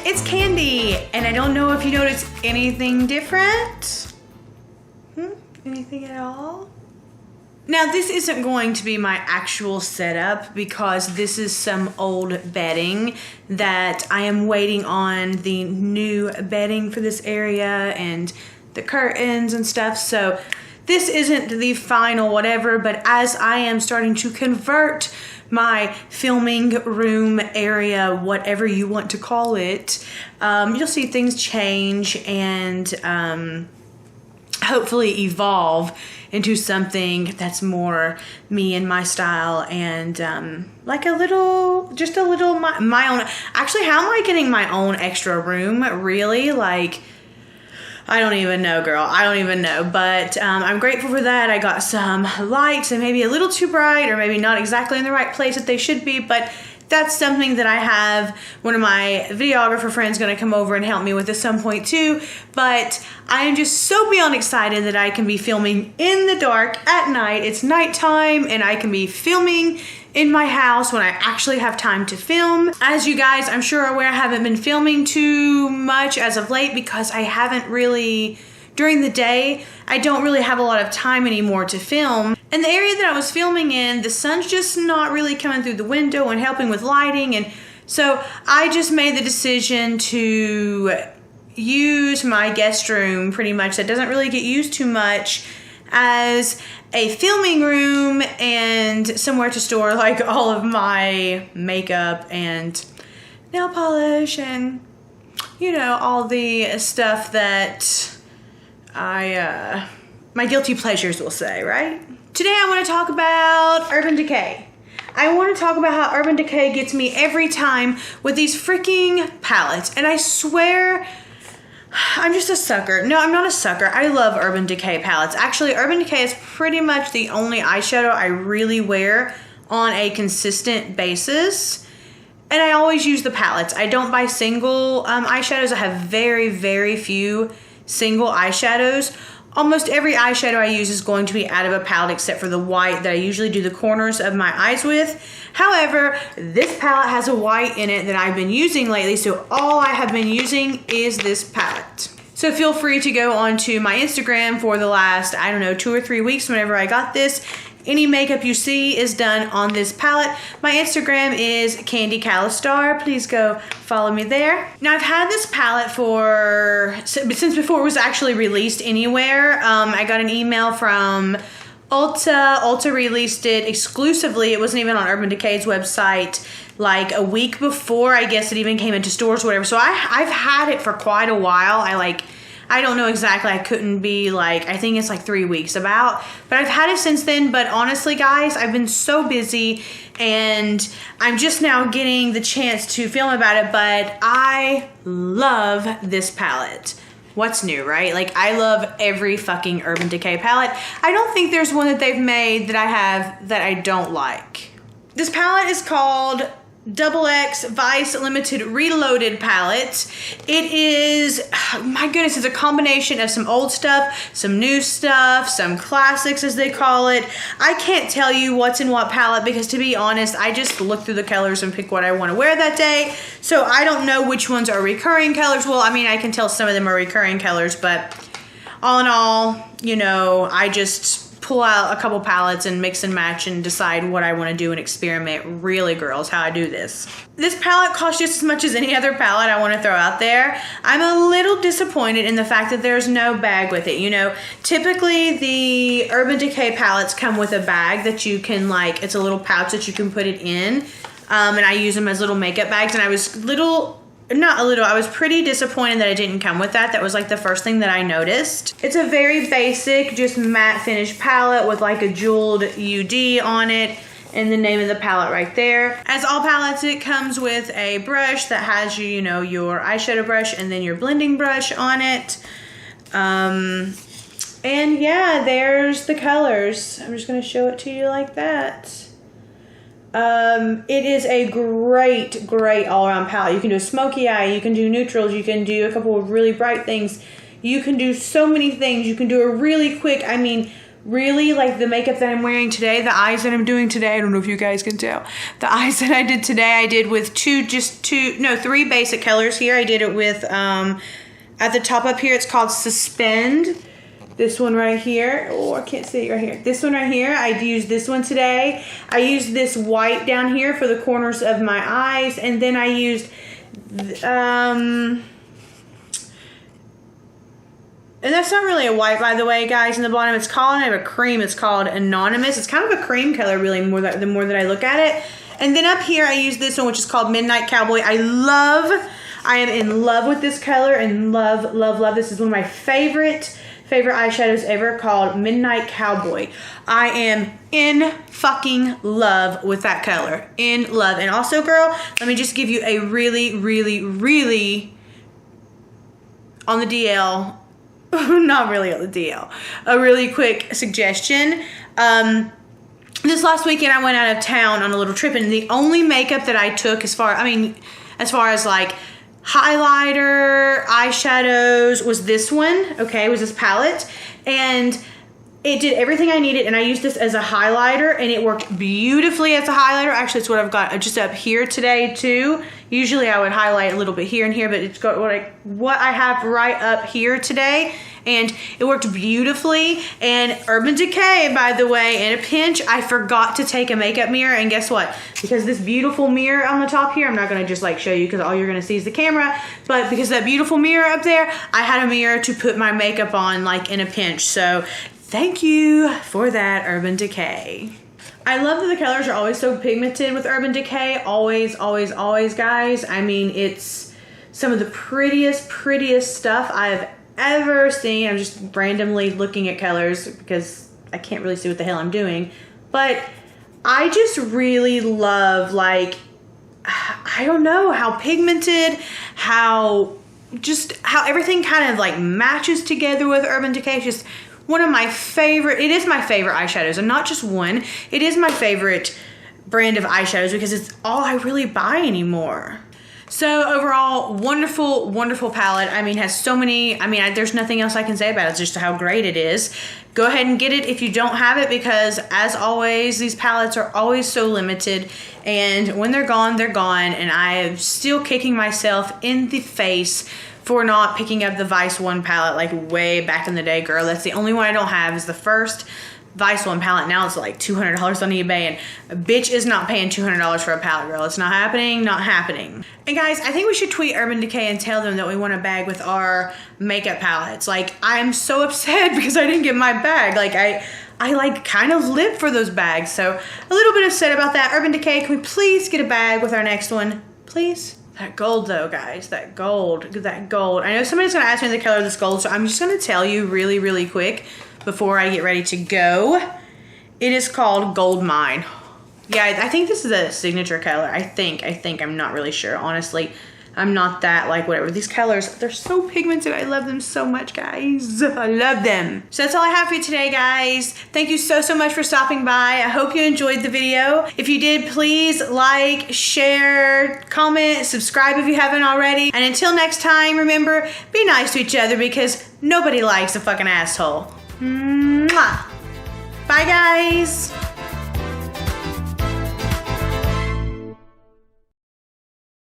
it's Kandi, and I don't know if you noticed anything different. Anything at all? Now this isn't going to be my actual setup because this is some old bedding that I am waiting on the new bedding for this area and the curtains and stuff. So this isn't the final whatever, but as I am starting to convert my filming room area, whatever you want to call it, you'll see things change and hopefully evolve into something that's more me and my style and like a little my own. Actually, how am I getting my own extra room? Really? Like, I don't even know, girl. I don't even know. But I'm grateful for that. I got some lights and maybe a little too bright or maybe not exactly in the right place that they should be. But that's something that I have one of my videographer friends going to come over and help me with at some point too. But I am just so beyond excited that I can be filming in the dark at night. It's nighttime and I can be filming in my house when I actually have time to film. As you guys, I'm sure are aware, I haven't been filming too much as of late because I haven't really, during the day, I don't really have a lot of time anymore to film. And the area that I was filming in, the sun's just not really coming through the window and helping with lighting. And so I just made the decision to use my guest room pretty much that doesn't really get used too much as a filming room and somewhere to store like all of my makeup and nail polish and, you know, all the stuff that my guilty pleasures will say, right? Today I want to talk about Urban Decay. I want to talk about how Urban Decay gets me every time with these freaking palettes. And I swear, I'm just a sucker. No, I'm not a sucker. I love Urban Decay palettes. Actually, Urban Decay is pretty much the only eyeshadow I really wear on a consistent basis. And I always use the palettes. I don't buy single eyeshadows. I have very, very few single eyeshadows. Almost every eyeshadow I use is going to be out of a palette except for the white that I usually do the corners of my eyes with. However, this palette has a white in it that I've been using lately, so all I have been using is this palette. So feel free to go onto my Instagram for the last, I don't know, 2 or 3 weeks whenever I got this. Any makeup you see is done on this palette. My Instagram is Kandi Kalistar. Please go follow me there. Now I've had this palette since before it was actually released anywhere. I got an email from Ulta. Ulta released it exclusively. It wasn't even on Urban Decay's website like a week before, I guess it even came into stores or whatever. So I've had it for quite a while. I don't know exactly. I couldn't be like, I think it's like 3 weeks about, but I've had it since then. But honestly, guys, I've been so busy and I'm just now getting the chance to film about it, but I love this palette. What's new, right? Like, I love every fucking Urban Decay palette. I don't think there's one that they've made that I have that I don't like. This palette is called XX Vice Limited Reloaded palette. It is, my goodness, it's a combination of some old stuff, some new stuff, some classics as they call it. I can't tell you what's in what palette because, to be honest, I just look through the colors and pick what I want to wear that day. So I don't know which ones are recurring colors. Well, I mean, I can tell some of them are recurring colors, but all in all, you know, I just pull out a couple palettes and mix and match and decide what I want to do and experiment. Really, girls, how I do this. This palette costs just as much as any other palette I want to throw out there. I'm a little disappointed in the fact that there's no bag with it. You know, typically the Urban Decay palettes come with a bag that you can, like, it's a little pouch that you can put it in. And I use them as little makeup bags, and I was I was pretty disappointed that it didn't come with that. That was like the first thing that I noticed. It's a very basic, just matte finish palette with like a jeweled UD on it and the name of the palette right there. As all palettes, it comes with a brush that has you know, your eyeshadow brush and then your blending brush on it. And yeah, there's the colors. I'm just gonna show it to you like that. It is a great all-around palette. You can do a smoky eye, you can do neutrals, you can do a couple of really bright things. You can do so many things. You can do a really quick, I mean, really like the makeup that I'm wearing today, the eyes that I'm doing today. I don't know if you guys can tell. The eyes that I did today, I did with three basic colors here. I did it with, at the top up here, it's called Suspend. This one right here. Oh, I can't see it right here. This one right here, I used this one today. I used this white down here for the corners of my eyes. And then I used, and that's not really a white, by the way, guys. In the bottom, it's called, I have a cream. It's called Anonymous. It's kind of a cream color, really, the more that I look at it. And then up here, I use this one, which is called Midnight Cowboy. I am in love with this color and love, love, love. This is one of my favorite eyeshadows ever, called Midnight Cowboy. I am in fucking love with that color. In love. And also, girl, let me just give you a really, really, really on the DL, not really on the DL, a really quick suggestion. This last weekend I went out of town on a little trip, and the only makeup that I took as far as like highlighter, eyeshadows, was this one, okay, was this palette, and it did everything I needed, and I used this as a highlighter, and it worked beautifully as a highlighter. Actually, it's what I've got just up here today, too. Usually, I would highlight a little bit here and here, but it's got what I have right up here today, and it worked beautifully. And Urban Decay, by the way, in a pinch, I forgot to take a makeup mirror, and guess what? Because this beautiful mirror on the top here, I'm not going to just like show you because all you're going to see is the camera, but because that beautiful mirror up there, I had a mirror to put my makeup on like in a pinch. So thank you for that, Urban Decay. I love that the colors are always so pigmented with Urban Decay. Always, always, always, guys. I mean, it's some of the prettiest stuff I've ever seen. I'm just randomly looking at colors because I can't really see what the hell I'm doing. But I just really love, like, I don't know, how pigmented, how everything kind of like matches together with Urban Decay. It's just one of my favorite, it is my favorite eyeshadows, and not just one, it is my favorite brand of eyeshadows because it's all I really buy anymore. So overall, wonderful, wonderful palette. I mean, has so many, I mean, there's nothing else I can say about it. It's just how great it is. Go ahead and get it if you don't have it, because as always, these palettes are always so limited, and when they're gone, and I am still kicking myself in the face for not picking up the Vice 1 palette like way back in the day, girl. That's the only one I don't have, is the first Vice 1 palette. Now it's like $200 on eBay, and a bitch is not paying $200 for a palette, girl. It's not happening, not happening. And guys, I think we should tweet Urban Decay and tell them that we want a bag with our makeup palettes. Like, I'm so upset because I didn't get my bag. Like, I like kind of live for those bags. So a little bit upset about that. Urban Decay, can we please get a bag with our next one? Please? That gold though, guys, that gold. I know somebody's gonna ask me the color of this gold, so I'm just gonna tell you really, really quick before I get ready to go. It is called Gold Mine. Yeah, I think this is a signature color. I think, I'm not really sure, honestly. I'm not that, like, whatever. These colors, they're so pigmented. I love them so much, guys. I love them. So that's all I have for you today, guys. Thank you so, so much for stopping by. I hope you enjoyed the video. If you did, please like, share, comment, subscribe if you haven't already. And until next time, remember, be nice to each other because nobody likes a fucking asshole. Mwah. Bye, guys.